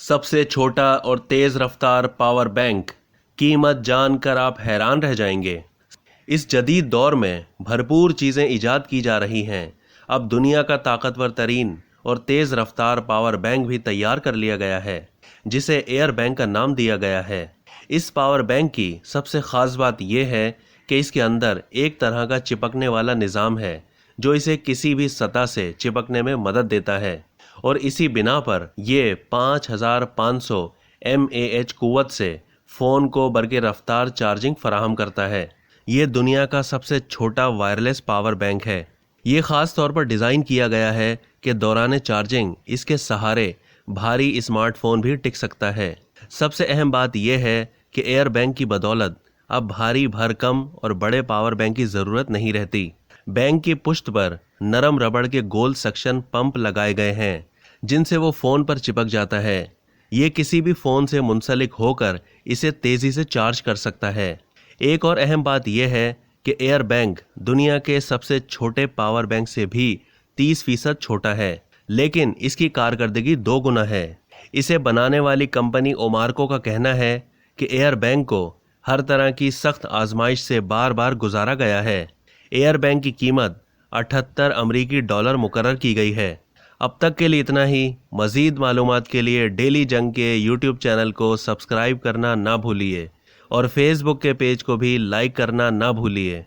सबसे छोटा और तेज़ रफ्तार पावर बैंक, कीमत जानकर आप हैरान रह जाएंगे। इस जदीद दौर में भरपूर चीज़ें ईजाद की जा रही हैं। अब दुनिया का ताकतवर तरीन और तेज़ रफ्तार पावर बैंक भी तैयार कर लिया गया है, जिसे एयर बैंक का नाम दिया गया है। इस पावर बैंक की सबसे ख़ास बात यह है कि इसके अंदर एक तरह का चिपकने वाला निज़ाम है, जो इसे किसी भी सतह से चिपकने में मदद देता है, और इसी बिना पर ये 5500 mAh कुव्वत से फ़ोन को बरक़े रफ्तार चार्जिंग फराहम करता है। ये दुनिया का सबसे छोटा वायरलेस पावर बैंक है। ये ख़ास तौर पर डिज़ाइन किया गया है कि दौरान चार्जिंग इसके सहारे भारी स्मार्टफोन भी टिक सकता है। सबसे अहम बात यह है कि एयर बैंक की बदौलत अब भारी भरकम और बड़े पावर बैंक की ज़रूरत नहीं रहती। बैंक की पुष्ट पर नरम रबड़ के गोल सक्शन पंप लगाए गए हैं, जिनसे वो फ़ोन पर चिपक जाता है। ये किसी भी फ़ोन से मुंसलिक होकर इसे तेज़ी से चार्ज कर सकता है। एक और अहम बात यह है कि एयर बैंक दुनिया के सबसे छोटे पावर बैंक से भी 30% छोटा है, लेकिन इसकी कारकर्दगी 2 गुना है। इसे बनाने वाली कंपनी ओमार्को का कहना है कि एयर बैंक को हर तरह की सख्त आजमाइश से बार बार गुजारा गया है। एयर बैंक की कीमत 78 अमरीकी डॉलर मुकर्रर की गई है। अब तक के लिए इतना ही। मज़ीद मालूमात के लिए डेली जंग के यूट्यूब चैनल को सब्सक्राइब करना ना भूलिए और फेसबुक के पेज को भी लाइक करना ना भूलिए।